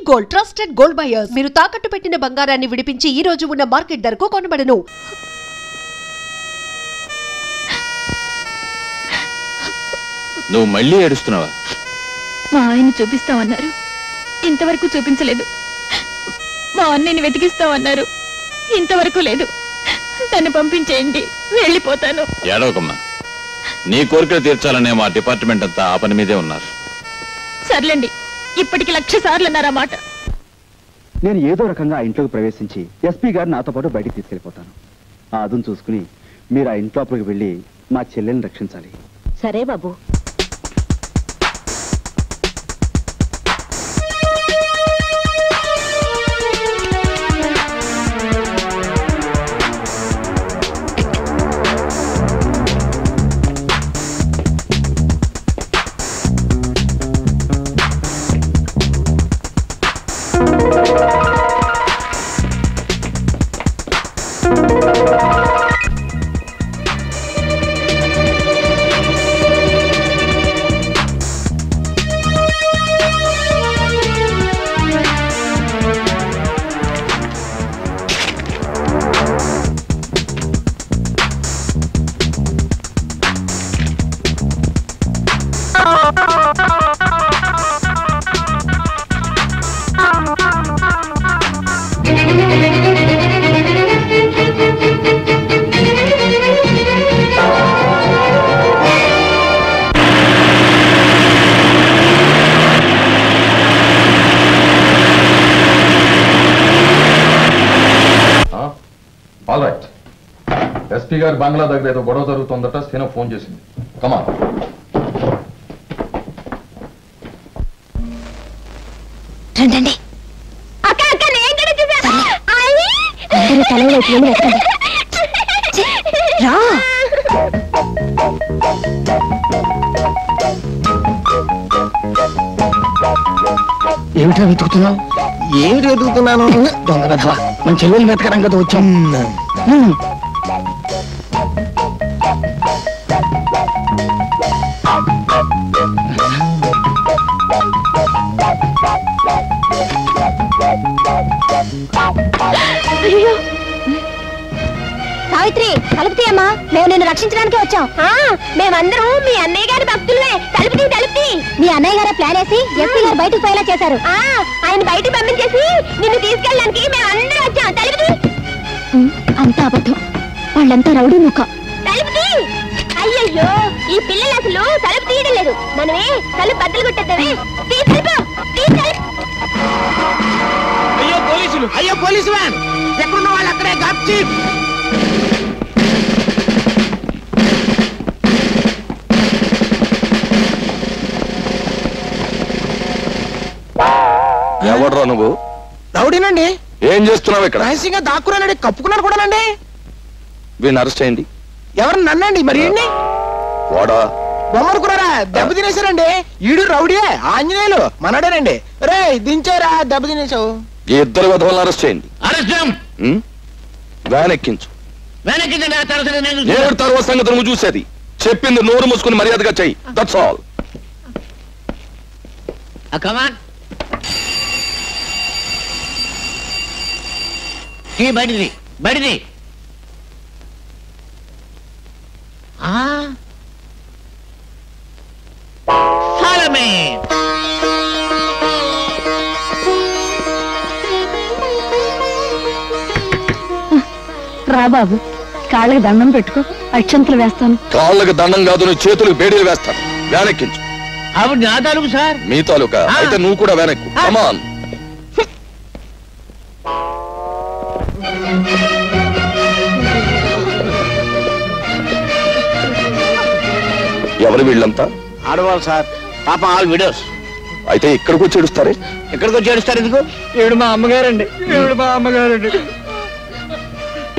Gold, trusted gold buyers. మీరు తాకట్టు పెట్టిన బంగారాన్ని విడిపించి ఈ రోజు ఉన్న మార్కెట్ ధరకు కొనబడను. నువ్వు మళ్ళీ ఏడుస్తున్నావా? మా ఆయన చూపిస్తామన్నారు, ఇంతవరకు చూపించలేదు. మా అన్నయ్యని వెతికిస్తామన్నారు, ఇంతవరకు లేదు. తను పంపించేయండి, వెళ్ళిపోతాను. ఏడవకమ్మా, నీ కోరికలు తీర్చాలనే మా డిపార్ట్మెంట్ అంతా ఆ పని మీదే ఉన్నారు. సర్లేండి, ఇప్పటికి 1,00,000 సార్లు అన్నారన్నమాట. నేను ఏదో రకంగా ఆ ఇంట్లోకి ప్రవేశించి ఎస్పీ గారు నాతో పాటు బయటికి తీసుకెళ్ళిపోతాను. ఆ అదును చూసుకుని మీరు ఆ ఇంట్లోపలికి వెళ్ళి మా చెల్లెల్ని రక్షించాలి. సరే బాబు. ఎస్పీ గారి బంగ్లా దగ్గర ఏదో గొడవ జరుగుతుందట. సీన ఫోన్ చేసింది. కమా. రండి. ఏమిటా వెతుకుతున్నావు? ఏమిటి వెతుకుతున్నాను? దొంగ వెధవా, మన చెల్లెలు వెతకడం కదా వచ్చాం. సావిత్రి, తలుపుతీయమ్మా, మేము నిన్ను రక్షించడానికి వచ్చాం. మేమందరం మీ అన్నయ్య గారి భక్తులే. తలుపుతీ. మీ అన్నయ్య గారు ప్లాన్ వేసి ఎస్పీ గారు బయటకు పోయేలా చేశారు. ఆయన బయటకు పంపించేసి నిన్ను తీసుకెళ్ళడానికి మేమందరం వచ్చాం. తలుపుతీ. అంతా అబద్ధం, వాళ్ళంతా రౌడీ ముఖ. తలుపుతీ. అయ్యయ్యో, ఈ పిల్లలు అసలు తలుపు తీయడం లేదు. మనమే తలుపు బద్దలు కొట్టేద్దామే. అయ్యో పోలీసు వ్యాన్, ఎక్కడున్న వాళ్ళు అక్కడే గాప్చి. ఎవడ్రా నువ్వు? రౌడీనండి. ఏం చేస్తున్నావు ఇక్కడ? రహస్యంగా దాక్కున్నానండి, కప్పుకున్నాను కూడానండి. వీడిని అరెస్ట్ అయింది. ఎవరు? నన్నండి. మరి ఏంటి? వాడా బొమ్మనుకున్నారా? దెబ్బ తినేశారండి. ఈడు రౌడీయే, ఆంజనేయులు మనడేనండి. రే దించారా, దెబ్బ తినేసావు. ఈ ఇద్దరు విధవలను అరెస్ట్ చేయండి. వ్యాన్ ఎక్కించు. తర్వాత సంగతి నువ్వు చూసేది. చెప్పింది నోరు మూసుకుని మర్యాదగా చెయ్యి. That's all. బడిది రా బాబు, కాళ్ళకి దండం పెట్టుకో, అక్షంతలు వేస్తాను. కాళ్ళకి దండం కాదు, నువ్వు చేతులకు బేడీలు వేస్తాను. వ్యాన్ ఎక్కించు. ఆవిడ నా తాలూకు సార్. మీ తాలూకా అయితే నువ్వు కూడా వ్యాన్ ఎక్కు. కమాన్. ఎవరు వీళ్ళంతా? ఆడవాళ్ళు సార్. పాప ఆల్ విడోస్. అయితే ఇక్కడికి వచ్చి ఏడుస్తారే? ఎక్కడికి వచ్చి ఏడుస్తారు ఎందుకు? ఈవిడ మా అమ్మగారండి.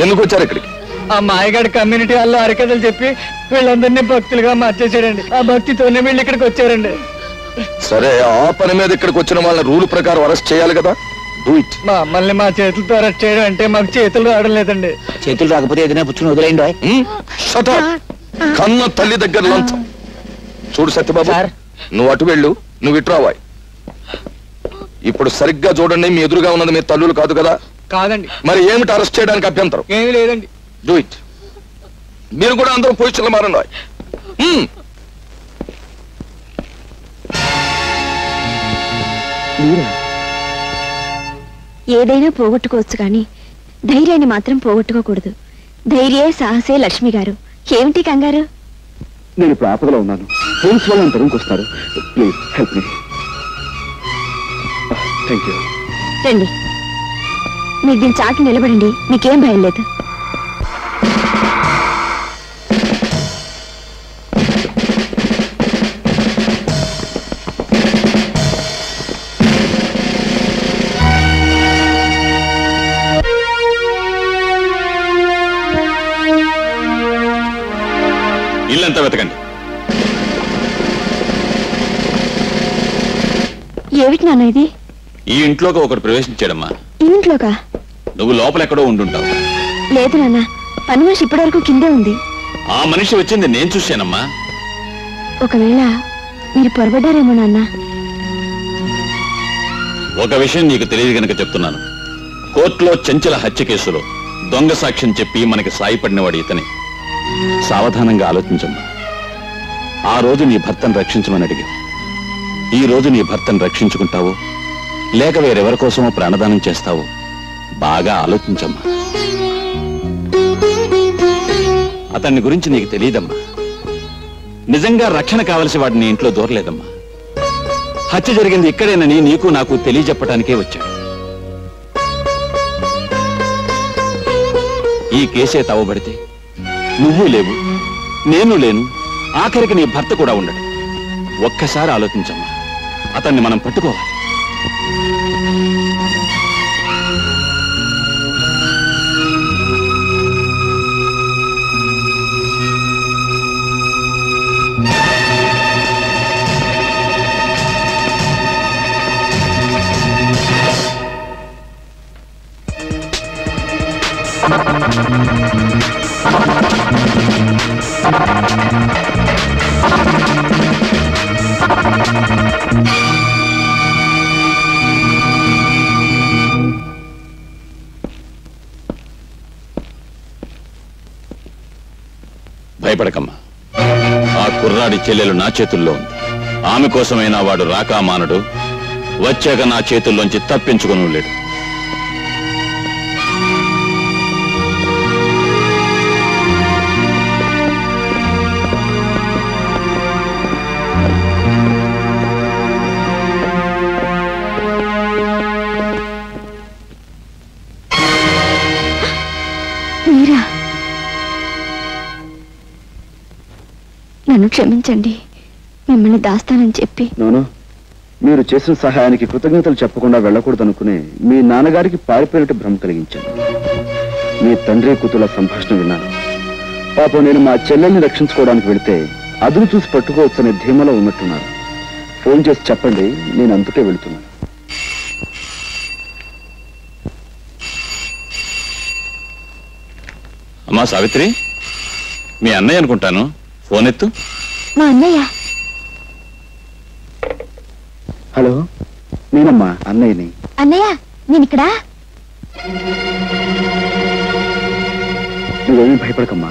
ఎందుకు వచ్చారు ఇక్కడికి? ఆ మాయగాడి కమ్యూనిటీ వాళ్ళు హరికథలు చెప్పి వీళ్ళందరినీ భక్తులుగా మార్చేసాడండి. ఆ భక్తితోనే వీళ్ళు ఇక్కడికి వచ్చారండి. సరే, ఆ పని మీద ఇక్కడికి వచ్చిన వాళ్ళని రూల్ ప్రకారం అరెస్ట్ చేయాలి కదా. Do it. మా అమ్మల్ని మా చేతులతో అరెస్ట్ చేయడం అంటే మాకు చేతులు రావడం లేదండి. చేతులు రాకపోతే ఏదైనా పుచ్చుని వదిలేయండి. కన్న తల్లి దగ్గర చూడు సత్యబాబు, నువ్వు అటు వెళ్ళు, నువ్వు ఇటు రావాయి. ఇప్పుడు సరిగ్గా చూడండి, మీ ఎదురుగా ఉన్నది మీ తల్లులు కాదు కదా? కాదండి. మరి ఏమిటి అరెస్ట్ చేయడానికి అభ్యంతరం? ఏమీ లేదండి. Do it. మీరు కూడా అందరూ పొజిషన్లో మారండి. ఏదైనా పోగొట్టుకోవచ్చు కానీ ధైర్యాన్ని మాత్రం పోగొట్టుకోకూడదు. ధైర్యే సాహసే లక్ష్మి గారు. ఏమిటి కంగారు? నేను ఇప్పుడు ఆపదలో ఉన్నాను. పోలీస్ వాళ్ళు నన్ను తరుముకొస్తారు. Please help me. Thank you. రండి, మీరు దీని చాటు నిలబడండి. మీకేం భయం లేదు. ఇల్లంతా వెతకండి. ఏమిటి నాన్న ఇది? ఈ ఇంట్లోకి ఒకటి ప్రవేశించాడమ్మా. ఇంట్లోకా? నువ్వు లోపల ఎక్కడో ఉండుంటావు. లేదు నాన్న, పని మనిషి ఇప్పటివరకు కిందే ఉంది. ఆ మనిషి వచ్చింది నేను చూశానమ్మా. ఒకవేళ మీరు పొరబడ్డారేమో నాన్న. ఒక విషయం నీకు తెలియదు గనక చెప్తున్నాను. కోర్టులో చెంచల హత్య కేసులో దొంగ సాక్ష్యం చెప్పి మనకి సాయపడినవాడు ఇతనే. సావధానంగా ఆలోచించమ్మా. ఆ రోజు నీ భర్తను రక్షించమని అడిగావు. ఈ రోజు నీ భర్తను రక్షించుకుంటావు లేక వేరెవరి కోసమో ప్రాణదానం చేస్తావు? బాగా ఆలోచించమ్మా. అతన్ని గురించి నీకు తెలియదమ్మా. నిజంగా రక్షణ కావలసి వాడిని ఇంట్లో దూరలేదమ్మా. హత్య జరిగింది ఇక్కడేనని నీకు నాకు తెలియజెప్పటానికే వచ్చాడు. ఈ కేసే తవ్వబడితే నువ్వు లేవు, నేను లేను, ఆఖరికి నీ భర్త కూడా ఉండడు. ఒక్కసారి ఆలోచించమ్మా. అతన్ని మనం పట్టుకోవాలి. భయపడకమ్మా. ఆ కుర్రాడి చెల్లెలు నా చేతుల్లో ఉంది. ఆమె కోసమైనా వాడు రాకా మానడు. వచ్చాక నా చేతుల్లోంచి తప్పించుకుని లేడు. నన్ను క్షమించండి. మిమ్మల్ని దాస్తానని చెప్పి. నోను, మీరు చేసిన సహాయానికి కృతజ్ఞతలు చెప్పకుండా వెళ్ళకూడదనుకునే మీ నాన్నగారికి పారిపోయినట్టు భ్రమ కలిగించాను. మీ తండ్రి కూతుల సంభాషణ విన్నాను. పాపం నేను మా చెల్లెల్ని రక్షించుకోవడానికి వెళితే అదును చూసి పట్టుకోవచ్చనే ధీమలో ఉన్నట్టున్నారు. ఫోన్ చేసి చెప్పండి, నేను అందుకే వెళుతున్నాను. అమ్మా సావిత్రి, మీ అన్నయ్య అనుకుంటాను. ఫోన్ ఎత్తు. మా అన్నయ్య. హలో, నేనమ్మా అన్నయ్యని. అన్నయ్య, నేను ఇక్కడ. నువ్వేమీ భయపడకమ్మా.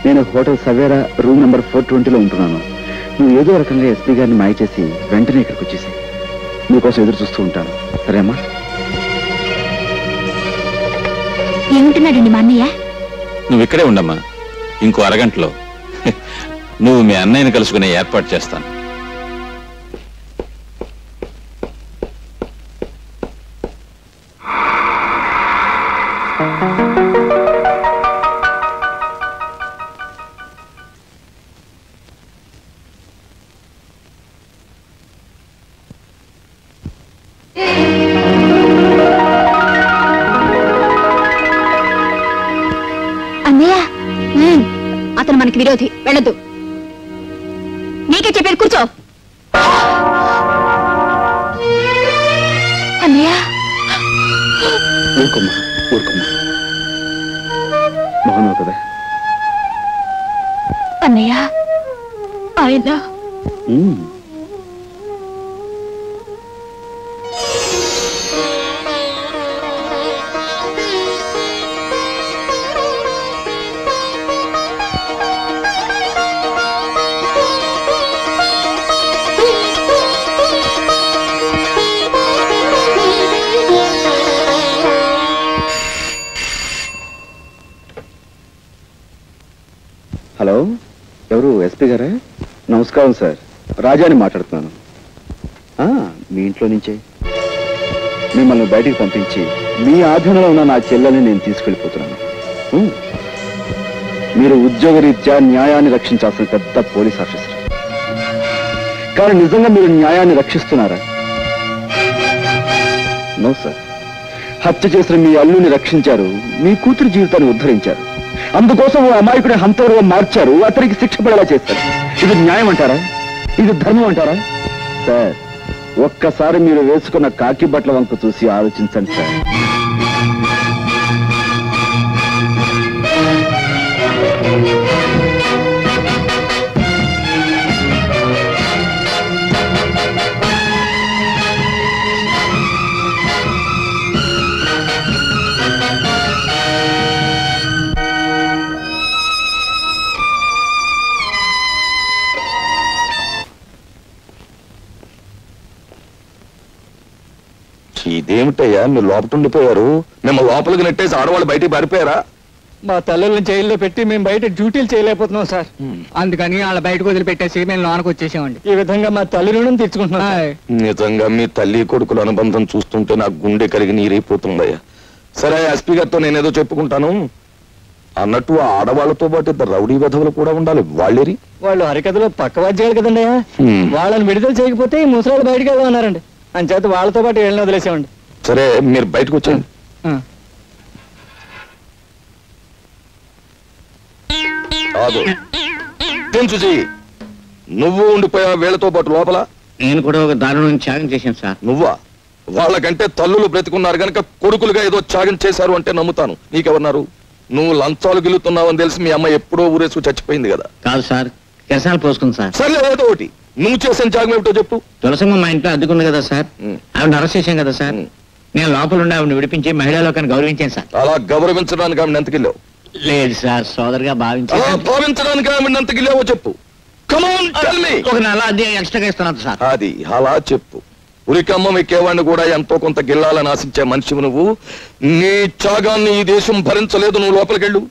నేను హోటల్ సవేరా రూమ్ నెంబర్ 420లో ఉంటున్నాను. నువ్వు ఏదో రకంగా ఎస్పీ గారిని మాయ చేసి వెంటనే ఇక్కడికి వచ్చేసాయి. నీకోసం ఎదురు చూస్తూ ఉంటాను. సరేమ్మా? ఏముంటున్నాడండి మా అన్నయ్య? నువ్వు ఇక్కడే ఉండమ్మా. ఇంకో అరగంటలో నువ్వు మీ అన్నయ్యని కలుసుకునే ఏర్పాటు చేస్తాను. అన్నయ్య, అతను మనకి విరోధి. వెళ్ళొద్దు. నీకే చెప్పేది, కూర్చో. అన్నయ్య. ఊరుకోమ్మా, ఊరుకోమ్మా. బాగున్నావు కదా? అన్నయ్య, ఆయన ఎవరు ఎస్పీ గారా? నమస్కారం సార్, రాజాని మాట్లాడుతున్నాను. మీ ఇంట్లో నుంచే మిమ్మల్ని బయటికి పంపించి మీ ఆధీనంలో ఉన్న నా చెల్లెల్ని నేను తీసుకెళ్ళిపోతున్నాను. మీరు ఉద్యోగరీత్యా న్యాయాన్ని రక్షించాల్సిన పెద్ద పోలీస్ ఆఫీసర్. కానీ నిజంగా మీరు న్యాయాన్ని రక్షిస్తున్నారా? No sir. హత్య చేసిన మీ అల్లుని రక్షించారు, మీ కూతురు జీవితాన్ని ఉద్ధరించారు. అందుకోసం ఓ అమాయకుడి హంతకుడుగా మార్చారు, అతనికి శిక్ష పడేలా చేస్తారు. ఇది న్యాయం అంటారా? ఇది ధర్మం అంటారా? సార్, ఒక్కసారి మీరు వేసుకున్న కాకి బట్టల వంక చూసి ఆలోచించండి సార్. ఇదేమిటయ్యా మీరు లోపల ఉండిపోయారు? మేము లోపలికి నెట్టేసి ఆడవాళ్ళు బయటికి పారిపోయారా? మా తల్లుల్ని జైల్లో పెట్టి మేము బయట డ్యూటీలు చేయలేకపోతున్నాం సార్. అందుకని వాళ్ళ బయటకు వదిలిపెట్టేసి మేము లోనకు వచ్చేసామండి. ఈ విధంగా మా తల్లి రుణం తీర్చుకుంటున్నాం. నిజంగా మీ తల్లి కొడుకుల అనుబంధం చూస్తుంటే నాకు గుండె కరిగి నీరైపోతుందయ్యా. సరే, ఎస్పీ గారితో నేనేదో చెప్పుకుంటాను. అన్నట్టు ఆ ఆడవాళ్లతో పాటు ఇద్దరు రౌడీ వెధవులు కూడా ఉండాలి. వాళ్ళేరి వాళ్ళు హరికథలో పక్కవాద్యాలు కదండి. వాళ్ళని విడుదల చేయకపోతే ఈ ముసలాళ్ళు బయటకు వెళ్దామన్నారండి. అంచేత వాళ్ళతో పాటు వెళ్ళిన వదిలేసామండి. సరే, మీరు బయటకు వచ్చేయండి. చూసి నువ్వు ఉండిపోయా వీళ్ళతో పాటు లోపల? నేను కూడా ఒక దారుణం త్యాగం చేశాను సార్. నువ్వా? వాళ్ళకంటే తల్లులు బ్రతికున్నారు గనక కొడుకులుగా ఏదో త్యాగం చేశారు అంటే నమ్ముతాను. నీకెవరున్నారు? నువ్వు లంచాలు గిలుతున్నావని తెలిసి మీ అమ్మ ఎప్పుడో ఊరేసుకు చచ్చిపోయింది కదా. కాదు సార్, కెరసాలు పోసుకుంది సార్. సర్లే, ఏదో ఒకటి. నువ్వు చేసిన త్యాగం ఏమిటో చెప్పు. తులసమ్మ మా ఇంట్లో అద్దెకుంది కదా సార్, ఆవిడ అరెస్ట్ చేశాం కదా సార్. నేను లోపల ఉండి ఆవిడని విడిపించి మహిళా లోకాన్ని గౌరవించాను సార్. అలా గౌరవించడానికి ఆవిడ ఎంతకిల్లావు? లేదు సార్, సోదరుగా భావించడానికి ఆవిడ ఎంతకిల్లావో చెప్పు. ఒక నెల అద్దె ఎక్స్ట్రాగా ఇస్తున్నాను సార్. అది అలా చెప్పు. ఉరికమ్మ ఎక్కేవాడిని కూడా ఎంతో కొంత గిల్లాలని ఆశించే మనిషి నువ్వు. నీ త్యాగాన్ని ఈ దేశం భరించలేదు. నువ్వు లోపలికెళ్ళు.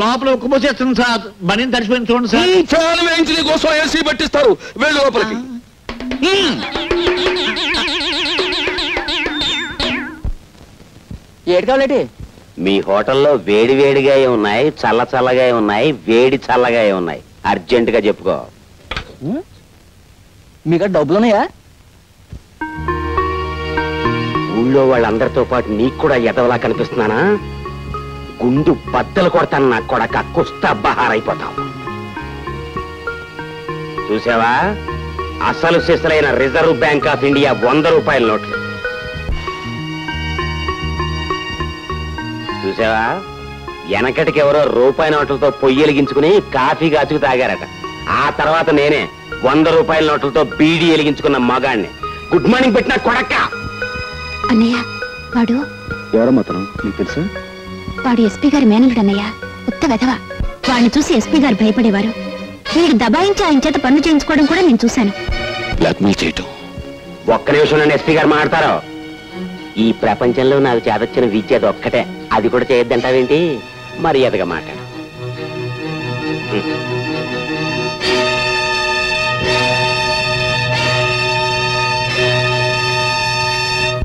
లోపల ఉక్కుపోసేస్తుంది సార్. బండిని తడిచిపోయింది చూడండి సార్. ఫ్యాన్ వేయించి నీ కోసం ఏసీ పట్టిస్తారు. వెళ్ళు లోపలికి. ఏడు కావాలంటే మీ హోటల్లో వేడి వేడిగా ఉన్నాయి, చల్ల చల్లగా ఉన్నాయి, వేడి చల్లగా ఉన్నాయి. అర్జెంట్ గా చెప్పుకో. మీకు డబ్బులున్నాయా? ఊళ్ళో వాళ్ళందరితో పాటు నీకు కూడా ఎదవలా కనిపిస్తున్నానా? గుండు బద్దలు కొడతాను నా కొడక. కుస్తా బహారైపోతావు. చూసావా? అసలు సిసలైన రిజర్వ్ బ్యాంక్ ఆఫ్ ఇండియా 100 రూపాయల నోట్లు. చూసావా? వెనకటికి ఎవరో రూపాయి నోట్లతో పొయ్యి కాఫీ కాచుకు తాగారట. ఆ తర్వాత నేనే 100 రూపాయల నోట్లతో బీడీ వెలిగించుకున్న మగాణ్ణి. గుడ్ మార్నింగ్ పెట్టిన కొడక్క. అన్నయ్య, వాడు ఎవరమ్మా తను? నీకు తెలుసా? వాడు ఎస్పీ గారి మేనలుడు అన్నయ్య. ఉత్త వెధవ. వాడిని చూసి ఎస్పీ గారు భయపడేవారు. వీడు దబాయించి ఆయన చేత పనులు చేయించుకోవడం కూడా నేను చూశాను. బ్లాక్మెయిల్ చేయటం. ఒక్క నిమిషం నన్ను ఎస్పీ గారు మాట్లాడతారు. ఈ ప్రపంచంలో నాకు చేదొచ్చిన విద్య అది ఒక్కటే. అది కూడా చేయొద్దంటావేంటి? మర్యాదగా మాట్లాడు.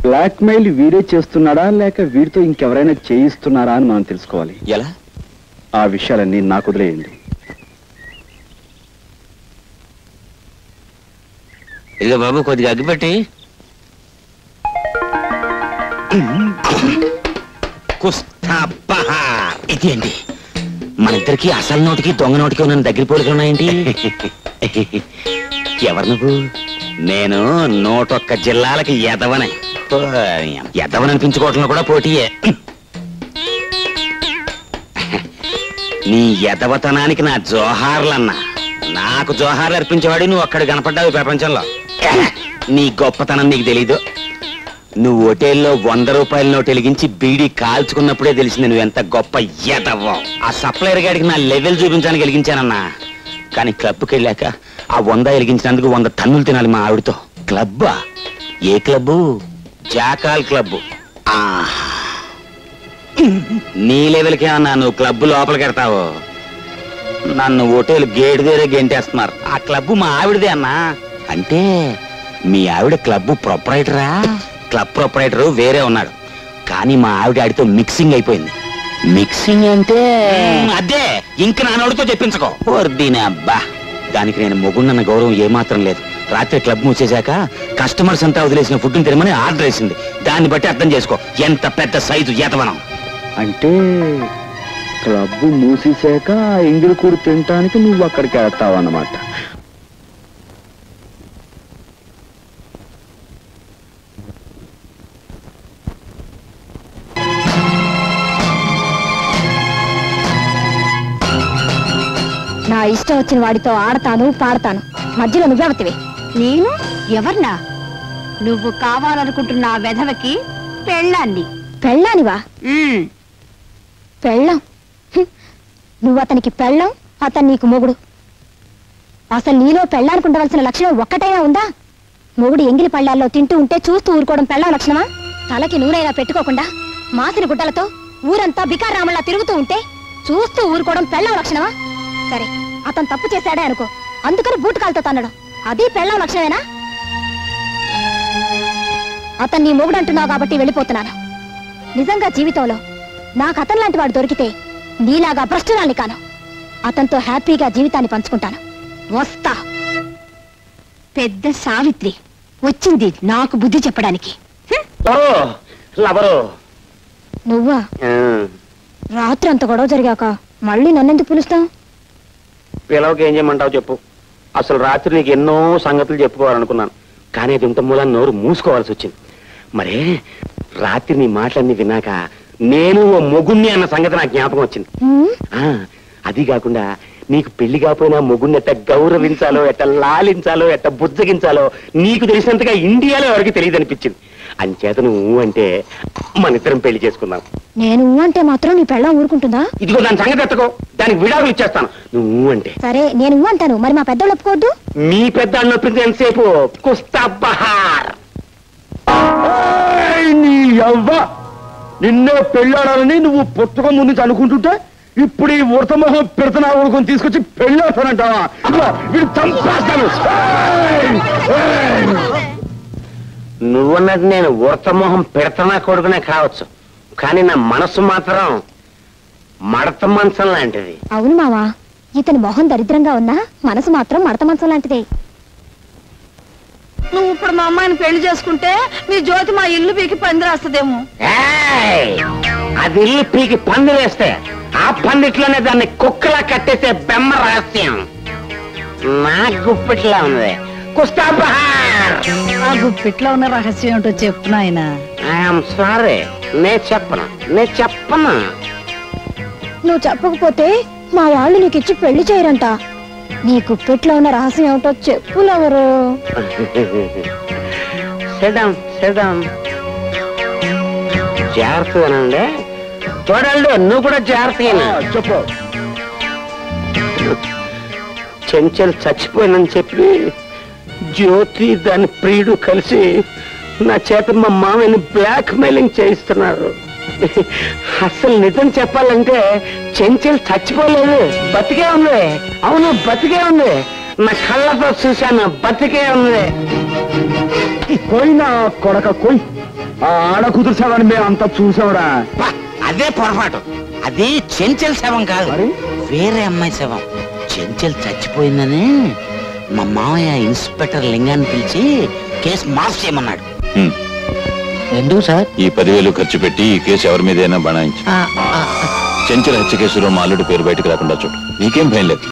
బ్లాక్మెయిల్ వీడే చేస్తున్నాడా లేక వీడితో ఇంకెవరైనా చేయిస్తున్నారా అని మనం తెలుసుకోవాలి. ఎలా? ఆ విషయాలన్నీ నాకు వదిలేయండి. ఇదిగో బాబు, కొద్దిగా అగ్గిపెట్టి. ఇది అండి, మన ఇద్దరికి అసలు నోటికి దొంగ నోటికి ఉన్న దగ్గర పోలికలు ఉన్నాయండి. ఎవరు నువ్వు? నేను 101 జిల్లాలకి ఎదవనే. ఎదవననిపించుకోవటంలో కూడా పోటీయే. నీ ఎదవతనానికి నా జోహార్లన్నా. నాకు జోహార్లు అర్పించేవాడు నువ్వు అక్కడ కనపడ్డావు ప్రపంచంలో. నీ గొప్పతనం నీకు తెలీదు. నువ్వు హోటల్లో 100 రూపాయల నోటు వెలిగించి బీడీ కాల్చుకున్నప్పుడే తెలిసింది నువ్వు ఎంత గొప్ప ఎదవో. ఆ సప్లైర్ గాడికి నా లెవెల్ చూపించడానికి వెలిగించానన్నా. కానీ క్లబ్కి వెళ్ళాక ఆ 100 వెలిగించినందుకు 100 టన్నులు తినాలి మా ఆవిడతో. క్లబ్బా? ఏ క్లబ్బు? Jackal club. నీ లెవెల్కి ఏమన్నా నువ్వు క్లబ్ లోపలికి వెడతావు? నన్ను హోటల్ గేట్ దగ్గర గెంటేస్తున్నారు. ఆ క్లబ్ మా ఆవిడదే అన్నా. అంటే మీ ఆవిడ క్లబ్ ప్రొపరైటరా? క్లబ్ ప్రొపరైటర్ వేరే ఉన్నాడు, కానీ మా ఆవిడ ఆడితో మిక్సింగ్ అయిపోయింది. మిక్సింగ్ అంటే అదే, ఇంక నాన్నోడితో చెప్పించుకో. దీని అబ్బా, దానికి నేను మొగుండన్న గౌరవం ఏమాత్రం లేదు. రాత్రి క్లబ్ మూసేశాక కస్టమర్స్ అంతా వదిలేసిన ఫుడ్ని తినమని ఆర్డర్ వేసింది. దాన్ని బట్టి అర్థం చేసుకో ఎంత పెద్ద సైజు ఏతవనం. అంటే క్లబ్ మూసేశాక ఎంగిలి కూడు తినటానికి నువ్వు అక్కడికి వెళ్తావన్నమాట. నా ఇష్టం వచ్చిన వాడితో ఆడతాను, పాడతాను, మధ్యలో నువ్వెవతివి? నేను ఎవర్నా? నువ్వు కావాలనుకుంటున్న ఆ వెధవకి పెళ్ళాన్ని. పెళ్ళానివా? పెళ్ళం? నువ్వు అతనికి పెళ్ళం, అతను నీకు మొగుడు. అసలు నీలో పెళ్ళానికి ఉండవలసిన లక్షణం ఒక్కటైనా ఉందా? మొగుడు ఎంగిలి పళ్ళాల్లో తింటూ ఉంటే చూస్తూ ఊరుకోవడం పెళ్ళం లక్షణమా? తలకి నూనెలా పెట్టుకోకుండా మాసిన గుడ్డలతో ఊరంతా బికారామల్లా తిరుగుతూ ఉంటే చూస్తూ ఊరుకోవడం పెళ్ళం లక్షణమా? సరే, అతను తప్పు చేశాడే అనుకో, అందుకని బూటు కాలుతో తన్నడం, అది పెళ్ళం లక్షణమేనా? అతను నీ మొగుడు అంటున్నావు కాబట్టి వెళ్ళిపోతున్నాను. నిజంగా జీవితంలో నాకు అతను లాంటి వాడు దొరికితే నీలాగా భ్రష్టురాల్ని కాను. అతనితో హ్యాపీగా జీవితాన్ని పంచుకుంటాను. వస్తా. పెద్ద సావిత్రి వచ్చింది నాకు బుద్ధి చెప్పడానికి. నువ్వా? రాత్రి అంత గొడవ జరిగాక మళ్ళీ నన్నెందుకు పిలుస్తావు? పిలవకి ఏం చేయమంటావు చెప్పు. అసలు రాత్రి నీకు ఎన్నో సంగతులు చెప్పుకోవాలనుకున్నాను, కానీ అది ఇంత మూలాన్ని నోరు మూసుకోవాల్సి వచ్చింది. మరే రాత్రి నీ మాటలన్నీ విన్నాక నేను ఓ మొగుణ్ణి అన్న సంగతి నాకు జ్ఞాపకం వచ్చింది. అది కాకుండా నీకు పెళ్లి కాకపోయినా మొగుణ్ణి ఎట్ట గౌరవించాలో, ఎట్ట లాలించాలో, ఎట్ట బుజ్జగించాలో నీకు తెలిసినంతగా ఇండియాలో ఎవరికి తెలియదు అనిపించింది. అంచేత నువ్వు అంటే మన ఇద్దరం పెళ్లి చేసుకుందాం. నేను అంటే మాత్రం నీ పెళ్ళం ఊరుకుంటుందా? ఇదిగో దాని సంగతి ఎత్తకో, దానికి విడాకులు ఇచ్చేస్తాను నువ్వు అంటే. సరే, నేను అంటాను, మరి మా పెద్దోళ్ళు ఒప్పుకోవద్దు. మీ పెద్ద నొప్పింది ఎంతసేపు? కుస్తా బహార్. నిన్నే పెళ్ళాడాలని నువ్వు పుస్తకం ముందు అనుకుంటుంటే ఇప్పుడు ఈ ఉడతమొహం పెడతనా ఊరుకొని తీసుకొచ్చి పెళ్ళాడతానంటావా? వీడు చంపేస్తాను. నువ్వన్నది నేను ఉడతమొహం పెడతనా కొడుకునే కావచ్చు, కానీ నా మనసు మాత్రం మడత మంచం లాంటిది. అవును మావా, ఇతని మొహం దరిద్రంగా ఉన్నా మనసు మాత్రం మడత మంచం లాంటిదే. నువ్వు ఇప్పుడు మా అమ్మాయిని పెళ్లి చేసుకుంటే మీ జ్యోతి మా ఇల్లు పీకి పందిరేస్తుందేమో. అది ఇల్లు పీకి పందిరేస్తే ఆ పందిట్లోనే దాన్ని కుక్కలా కట్టేసే బెమ్మ రహస్యం నా గుప్పిట్లా ఉంది. కుస్తా బహార్. ఆ గుప్పిట్లో ఉన్న రహస్యం ఏంటో చెప్పు నాయనా. ఐఎమ్ సారీ, నేను చెప్పను. నువ్వు చెప్పకపోతే మా వాళ్ళు నీకు ఇచ్చి పెళ్లి చేయరంట. నీ గుప్పిట్లో ఉన్న రహస్యం ఏమిటో చెప్పులెవరు? జాగ్రత్తగానండి, చూడండి నువ్వు కూడా జాగ్రత్తగా చెప్పు. చెంచల్ చచ్చిపోయిందని చెప్పి జ్యోతి దాని ప్రియుడు కలిసి నా చేత మా మామయ్యని బ్లాక్ మెయిలింగ్ చేయిస్తున్నారు. అసలు నిజం చెప్పాలంటే చెంచల్ చచ్చిపోలేదు, బతికే ఉంది. అవును, బతికే ఉంది. నా కళ్ళతో చూశాను, బతికే ఉంది. పోయినా కొడక కొయ్, ఆ ఆడ కుదుర్చావని మేము అంతా చూసావురా. అదే పొరపాటు. అది చెంచల్ శవం కాదు, వేరే అమ్మాయి శవం. చెంచల్ చచ్చిపోయిందని మా మామయ్య ఇన్స్పెక్టర్ లింగాన్ని పిలిచి కేసు మాఫ్ చేయమన్నాడు. ఎందుకు సార్? ఈ 10,000 ఖర్చు పెట్టి ఈ కేసు ఎవరి మీదైనా బనాయించు. చెంచల హత్య కేసులో మా అల్లుడి పేరు బయటకు రాకుండా చూడు, నీకేం భయం లేదు.